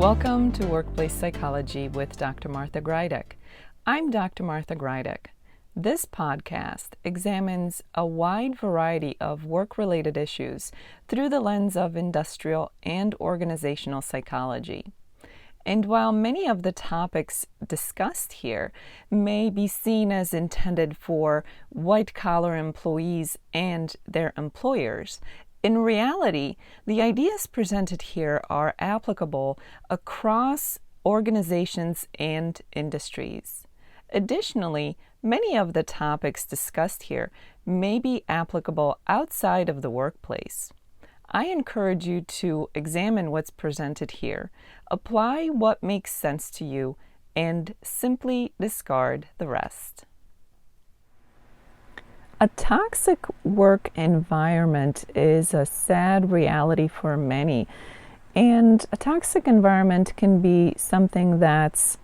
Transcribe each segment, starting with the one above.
Welcome to Workplace Psychology with Dr. Martha Greidick. I'm Dr. Martha Greidick. This podcast examines a wide variety of work-related issues through the lens of industrial and organizational psychology. And while many of the topics discussed here may be seen as intended for white-collar employees and their employers, in reality, the ideas presented here are applicable across organizations and industries. Additionally, many of the topics discussed here may be applicable outside of the workplace. I encourage you to examine what's presented here, apply what makes sense to you, and simply discard the rest. A toxic work environment is a sad reality for many, and a toxic environment can be something that's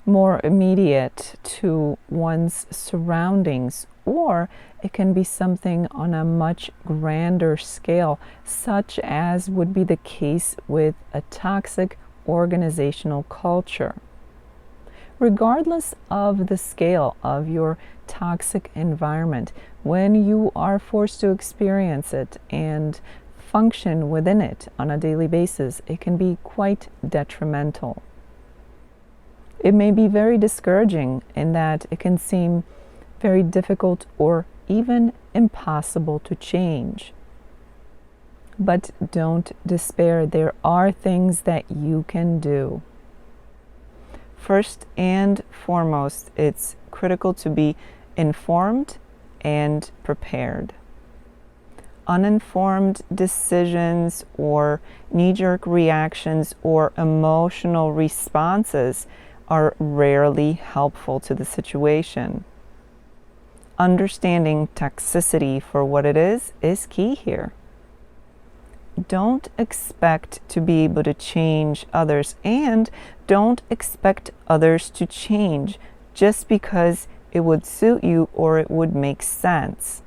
more immediate to one's surroundings, or it can be something on a much grander scale, such as would be the case with a toxic organizational culture. Regardless of the scale of your toxic environment, when you are forced to experience it and function within it on a daily basis, it can be quite detrimental. It may be very discouraging in that it can seem very difficult or even impossible to change. But don't despair. There are things that you can do. First and foremost, it's critical to be informed and prepared. Uninformed decisions or knee-jerk reactions or emotional responses are rarely helpful to the situation. Understanding toxicity for what it is key here. Don't expect to be able to change others, and don't expect others to change just because it would suit you or it would make sense.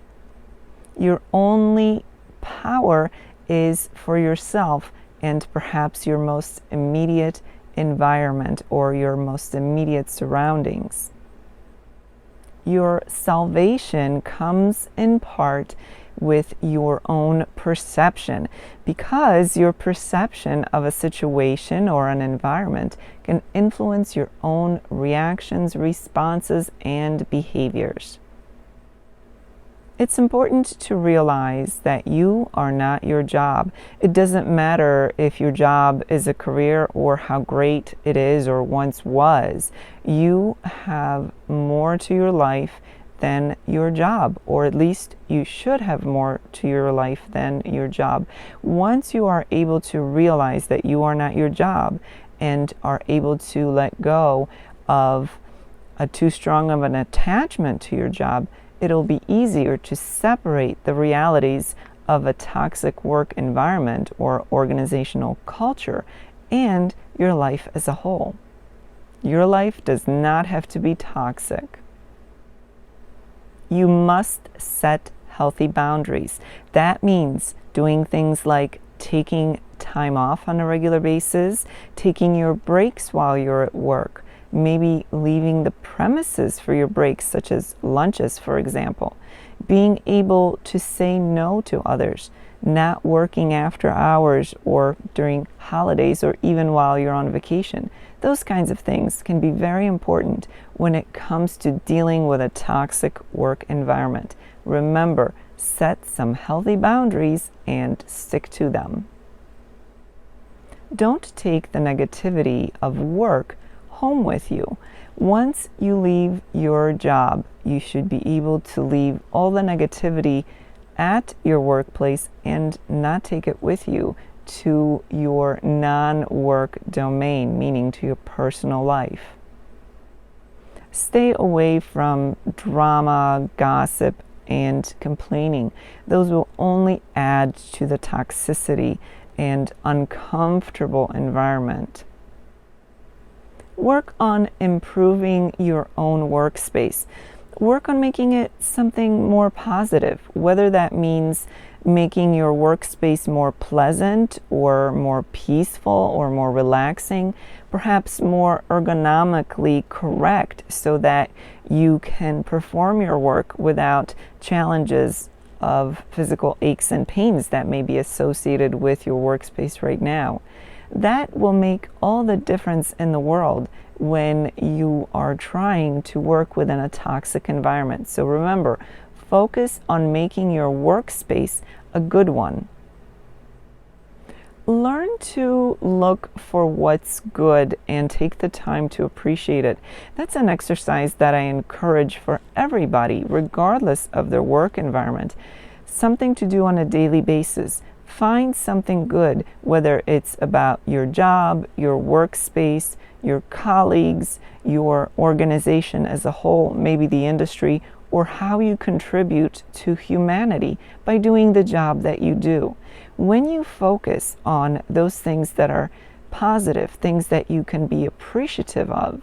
Your only power is for yourself and perhaps your most immediate environment or your most immediate surroundings. Your salvation comes in part with your own perception, because your perception of a situation or an environment can influence your own reactions, responses, and behaviors. It's important to realize that you are not your job. It doesn't matter if your job is a career or how great it is or once was. You have more to your life than your job, or at least you should have more to your life than your job. Once you are able to realize that you are not your job and are able to let go of a too strong of an attachment to your job, it'll be easier to separate the realities of a toxic work environment or organizational culture and your life as a whole. Your life does not have to be toxic. You must set healthy boundaries. That means doing things like taking time off on a regular basis, taking your breaks while you're at work, maybe leaving the premises for your breaks, such as lunches, for example, being able to say no to others, not working after hours or during holidays or even while you're on vacation. Those kinds of things can be very important when it comes to dealing with a toxic work environment. Remember, set some healthy boundaries and stick to them. Don't take the negativity of work home with you. Once you leave your job, you should be able to leave all the negativity at your workplace and not take it with you to your non-work domain, meaning to your personal life. Stay away from drama, gossip, and complaining. Those will only add to the toxicity and uncomfortable environment. Work on improving your own workspace. Work on making it something more positive, whether that means making your workspace more pleasant or more peaceful or more relaxing, perhaps more ergonomically correct so that you can perform your work without challenges of physical aches and pains that may be associated with your workspace right now. That will make all the difference in the world when you are trying to work within a toxic environment. So remember, focus on making your workspace a good one. Learn to look for what's good and take the time to appreciate it. That's an exercise that I encourage for everybody, regardless of their work environment. Something to do on a daily basis. Find something good, whether it's about your job, your workspace, your colleagues, your organization as a whole, maybe the industry, or how you contribute to humanity by doing the job that you do. When you focus on those things that are positive, things that you can be appreciative of,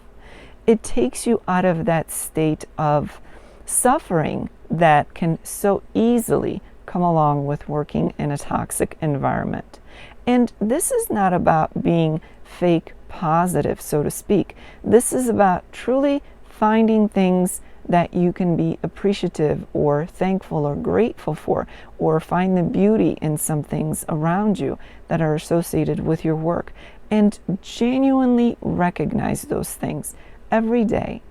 it takes you out of that state of suffering that can so easily come along with working in a toxic environment. And this is not about being fake positive, so to speak. This is about truly finding things that you can be appreciative or thankful or grateful for, or find the beauty in some things around you that are associated with your work, and genuinely recognize those things every day.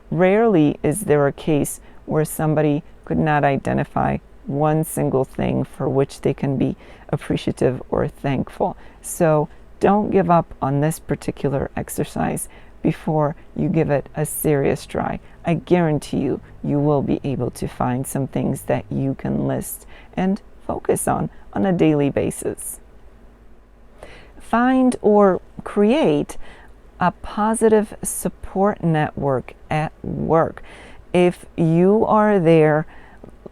Rarely is there a case where somebody could not identify one single thing for which they can be appreciative or thankful. So don't give up on this particular exercise before you give it a serious try. I guarantee you, you will be able to find some things that you can list and focus on a daily basis. Find or create a positive support network at work. If you are there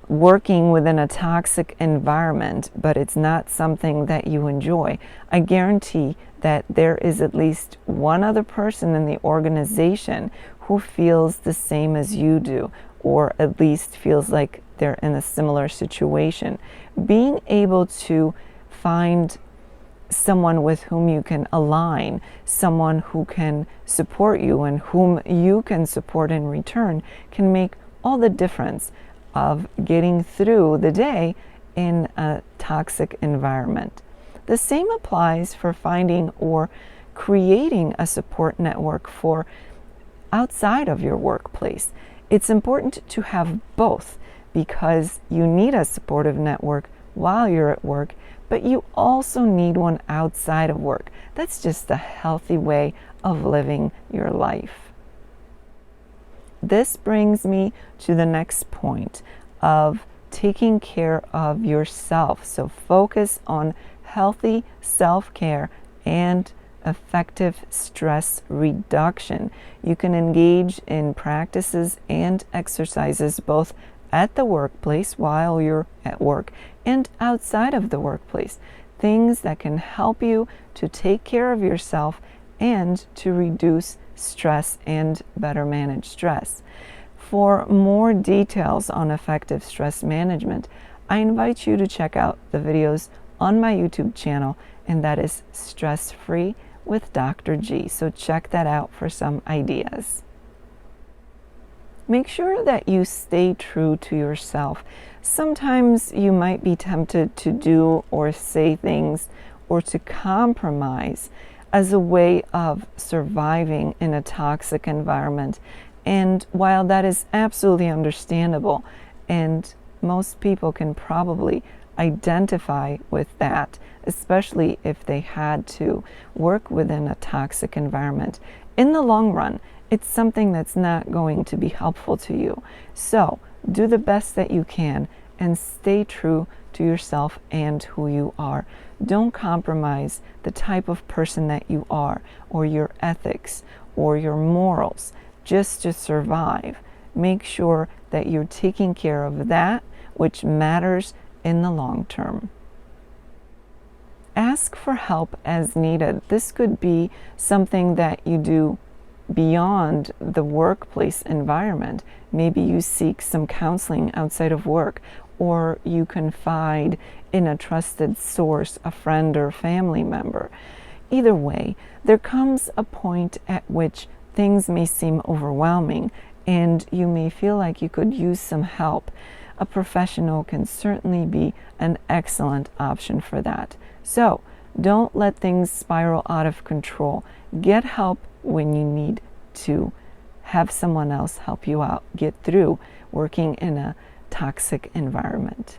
working within a toxic environment, but it's not something that you enjoy, I guarantee that there is at least one other person in the organization who feels the same as you do, or at least feels like they're in a similar situation. Being able to find someone with whom you can align, someone who can support you and whom you can support in return, can make all the difference of getting through the day in a toxic environment. The same applies for finding or creating a support network for outside of your workplace. It's important to have both, because you need a supportive network while you're at work, but you also need one outside of work. That's just a healthy way of living your life. This brings me to the next point of taking care of yourself. So focus on healthy self-care and effective stress reduction. You can engage in practices and exercises both at the workplace while you're at work and outside of the workplace. Things that can help you to take care of yourself and to reduce stress and better manage stress. For more details on effective stress management, I invite you to check out the videos on my YouTube channel, and that is Stress Free with Dr. G. So check that out for some ideas. Make sure that you stay true to yourself. Sometimes you might be tempted to do or say things or to compromise as a way of surviving in a toxic environment. And while that is absolutely understandable, and most people can probably identify with that, especially if they had to work within a toxic environment, in the long run, it's something that's not going to be helpful to you. So do the best that you can and stay true to yourself and who you are. Don't compromise the type of person that you are, or your ethics, or your morals, just to survive. Make sure that you're taking care of that which matters in the long term. Ask for help as needed. This could be something that you do beyond the workplace environment. Maybe you seek some counseling outside of work, or you confide in a trusted source, a friend or family member. Either way, there comes a point at which things may seem overwhelming and you may feel like you could use some help. A professional can certainly be an excellent option for that. So, don't let things spiral out of control. Get help when you need to. Have someone else help you out, get through working in a toxic environment.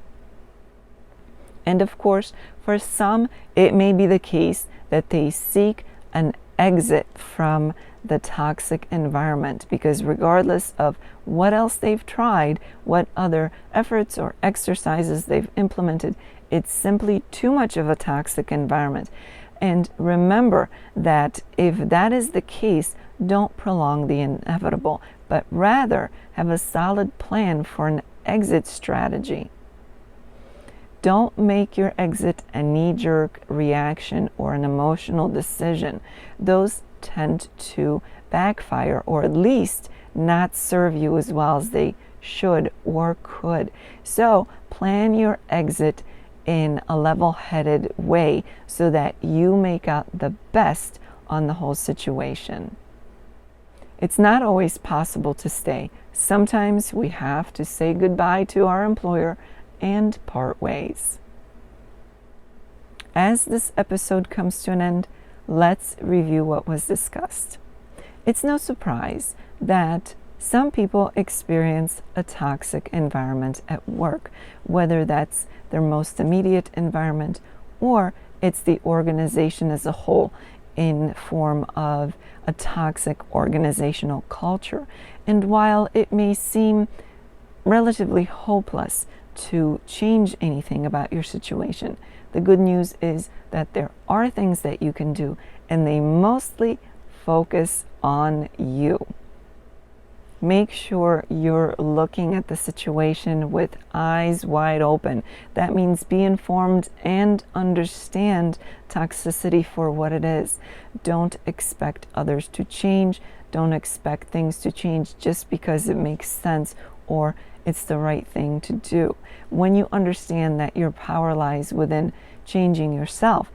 And of course, for some, it may be the case that they seek an exit from the toxic environment, because regardless of what else they've tried, what other efforts or exercises they've implemented, it's simply too much of a toxic environment. And remember that if that is the case, don't prolong the inevitable, but rather have a solid plan for an exit strategy. Don't make your exit a knee-jerk reaction or an emotional decision. Those tend to backfire, or at least not serve you as well as they should or could. So plan your exit in a level-headed way so that you make out the best on the whole situation. It's not always possible to stay. Sometimes we have to say goodbye to our employer and part ways. As this episode comes to an end, let's review what was discussed. It's no surprise that some people experience a toxic environment at work, whether that's their most immediate environment or it's the organization as a whole in form of a toxic organizational culture. And while it may seem relatively hopeless to change anything about your situation, the good news is that there are things that you can do, and they mostly focus on you. Make sure you're looking at the situation with eyes wide open. That means be informed and understand toxicity for what it is. Don't expect others to change. Don't expect things to change just because it makes sense or it's the right thing to do. When you understand that your power lies within changing yourself,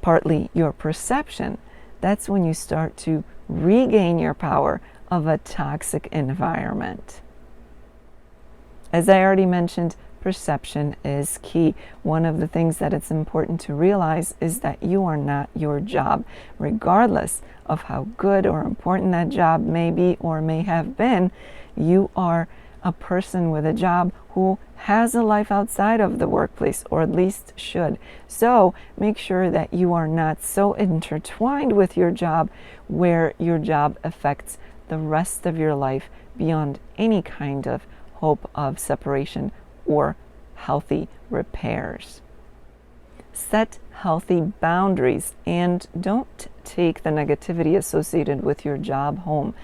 partly your perception, that's when you start to regain your power of a toxic environment. As I already mentioned, perception is key. One of the things that it's important to realize is that you are not your job, regardless of how good or important that job may be or may have been. You are a person with a job who has a life outside of the workplace, or at least should. So make sure that you are not so intertwined with your job where your job affects the rest of your life beyond any kind of hope of separation or healthy repairs. Set healthy boundaries and don't take the negativity associated with your job home.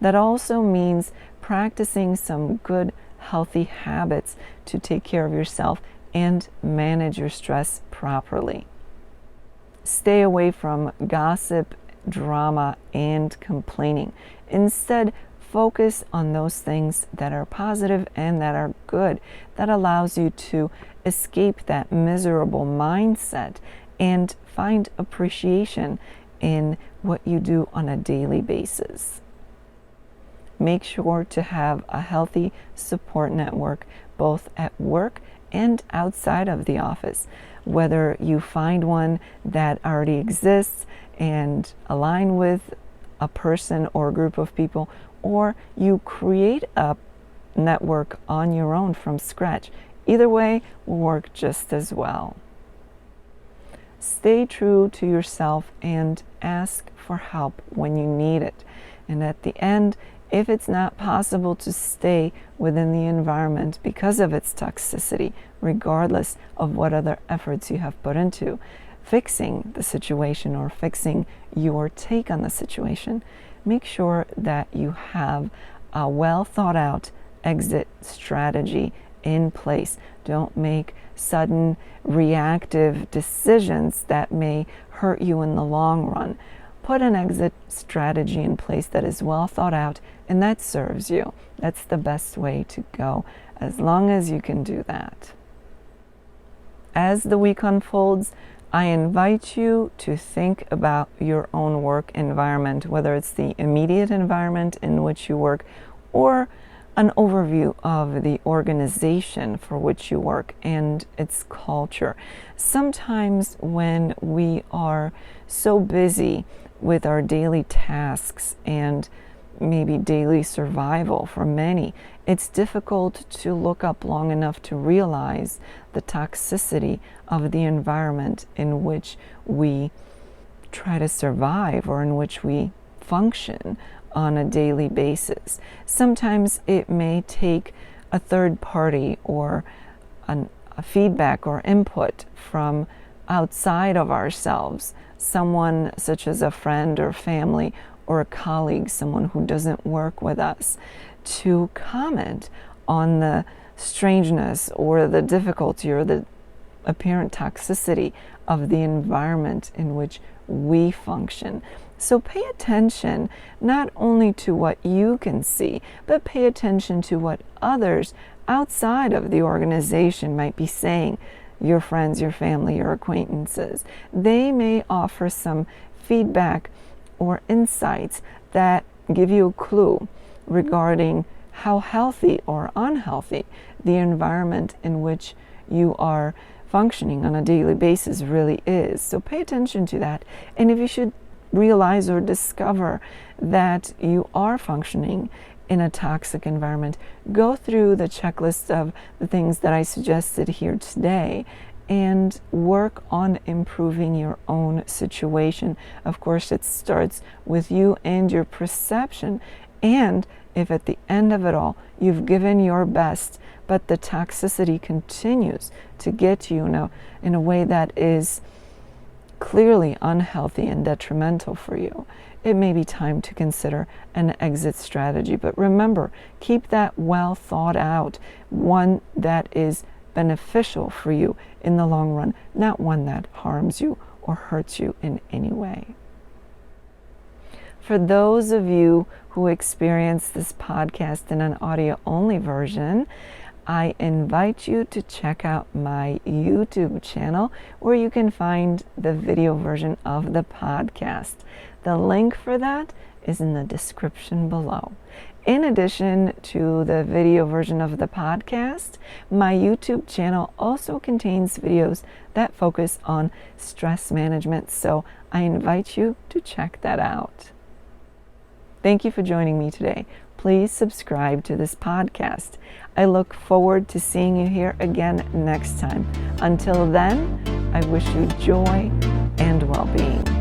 That also means practicing some good, healthy habits to take care of yourself and manage your stress properly. Stay away from gossip, drama, and complaining. Instead, focus on those things that are positive and that are good. That allows you to escape that miserable mindset and find appreciation in what you do on a daily basis. Make sure to have a healthy support network both at work and outside of the office. Whether you find one that already exists and align with a person or a group of people, or you create a network on your own from scratch. Either way will work just as well. Stay true to yourself and ask for help when you need it. And at the end, if it's not possible to stay within the environment because of its toxicity, regardless of what other efforts you have put into fixing the situation or fixing your take on the situation, make sure that you have a well thought out exit strategy in place. Don't make sudden reactive decisions that may hurt you in the long run. Put an exit strategy in place that is well thought out and that serves you. That's the best way to go, as long as you can do that. as the week unfolds, I invite you to think about your own work environment, whether it's the immediate environment in which you work or an overview of the organization for which you work and its culture. Sometimes when we are so busy with our daily tasks and maybe daily survival for many, it's difficult to look up long enough to realize the toxicity of the environment in which we try to survive or in which we function on a daily basis. Sometimes it may take a third party or a feedback or input from outside of ourselves, someone such as a friend or family or a colleague, someone who doesn't work with us, to comment on the strangeness or the difficulty or the apparent toxicity of the environment in which we function. So pay attention not only to what you can see, but pay attention to what others outside of the organization might be saying. Your friends, your family, your acquaintances. They may offer some feedback or insights that give you a clue regarding how healthy or unhealthy the environment in which you are functioning on a daily basis really is. So pay attention to that. And if you should realize or discover that you are functioning in a toxic environment, go through the checklist of the things that I suggested here today and work on improving your own situation. Of course, it starts with you and your perception. And if at the end of it all, you've given your best, but the toxicity continues to get you in a way that is clearly unhealthy and detrimental for you, it may be time to consider an exit strategy. But remember, keep that well thought out, one that is beneficial for you in the long run, not one that harms you or hurts you in any way. For those of you who experience this podcast in an audio-only version, I invite you to check out my YouTube channel where you can find the video version of the podcast. The link for that is in the description below. In addition to the video version of the podcast, my YouTube channel also contains videos that focus on stress management, so I invite you to check that out. Thank you for joining me today. Please subscribe to this podcast. I look forward to seeing you here again next time. Until then, I wish you joy and well-being.